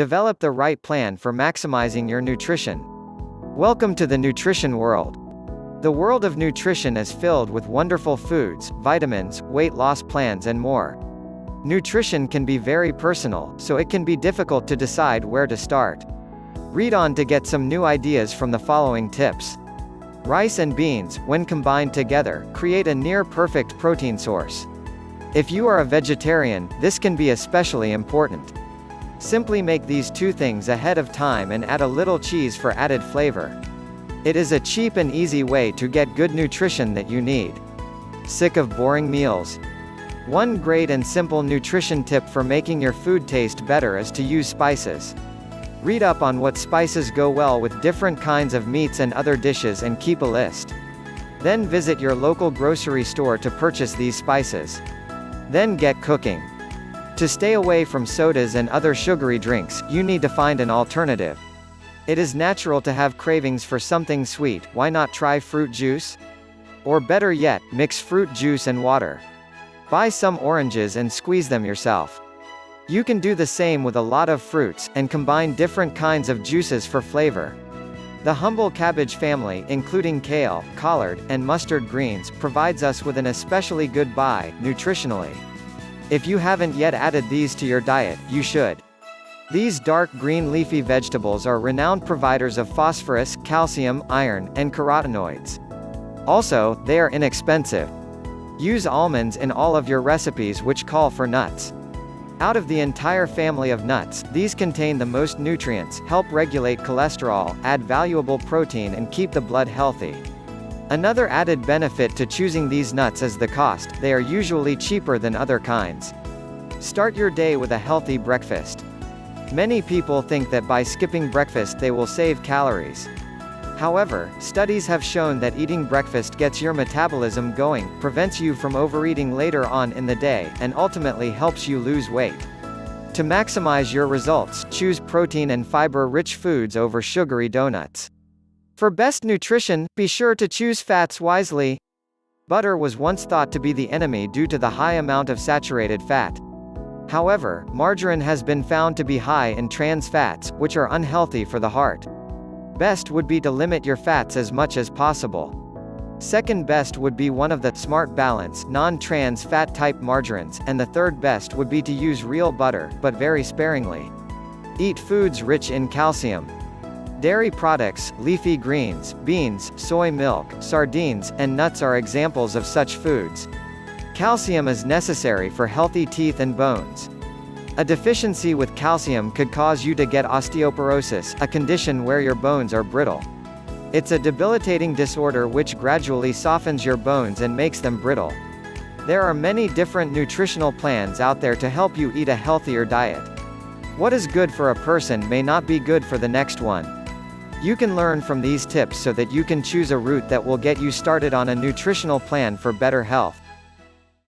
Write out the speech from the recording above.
Develop the right plan for maximizing your nutrition. Welcome to the nutrition world. The world of nutrition is filled with wonderful foods, vitamins, weight loss plans and more. Nutrition can be very personal, so it can be difficult to decide where to start. Read on to get some new ideas from the following tips. Rice and beans, when combined together, create a near-perfect protein source. If you are a vegetarian, this can be especially important. Simply make these two things ahead of time and add a little cheese for added flavor. It is a cheap and easy way to get good nutrition that you need. Sick of boring meals? One great and simple nutrition tip for making your food taste better is to use spices. Read up on what spices go well with different kinds of meats and other dishes and keep a list. Then visit your local grocery store to purchase these spices. Then get cooking. To stay away from sodas and other sugary drinks, you need to find an alternative. It is natural to have cravings for something sweet, why not try fruit juice? Or better yet, mix fruit juice and water. Buy some oranges and squeeze them yourself. You can do the same with a lot of fruits, and combine different kinds of juices for flavor. The humble cabbage family, including kale, collard, and mustard greens, provides us with an especially good buy, nutritionally. If you haven't yet added these to your diet, you should. These dark green leafy vegetables are renowned providers of phosphorus, calcium, iron, and carotenoids. Also, they are inexpensive. Use almonds in all of your recipes which call for nuts. Out of the entire family of nuts, these contain the most nutrients, help regulate cholesterol, add valuable protein and keep the blood healthy. Another added benefit to choosing these nuts is the cost, they are usually cheaper than other kinds. Start your day with a healthy breakfast. Many people think that by skipping breakfast they will save calories. However, studies have shown that eating breakfast gets your metabolism going, prevents you from overeating later on in the day, and ultimately helps you lose weight. To maximize your results, choose protein and fiber-rich foods over sugary donuts. For best nutrition, be sure to choose fats wisely. Butter was once thought to be the enemy due to the high amount of saturated fat. However, margarine has been found to be high in trans fats, which are unhealthy for the heart. Best would be to limit your fats as much as possible. Second best would be one of the Smart Balance non-trans fat type margarines, and the third best would be to use real butter, but very sparingly. Eat foods rich in calcium. Dairy products, leafy greens, beans, soy milk, sardines, and nuts are examples of such foods. Calcium is necessary for healthy teeth and bones. A deficiency with calcium could cause you to get osteoporosis, a condition where your bones are brittle. It's a debilitating disorder which gradually softens your bones and makes them brittle. There are many different nutritional plans out there to help you eat a healthier diet. What is good for a person may not be good for the next one. You can learn from these tips so that you can choose a route that will get you started on a nutritional plan for better health.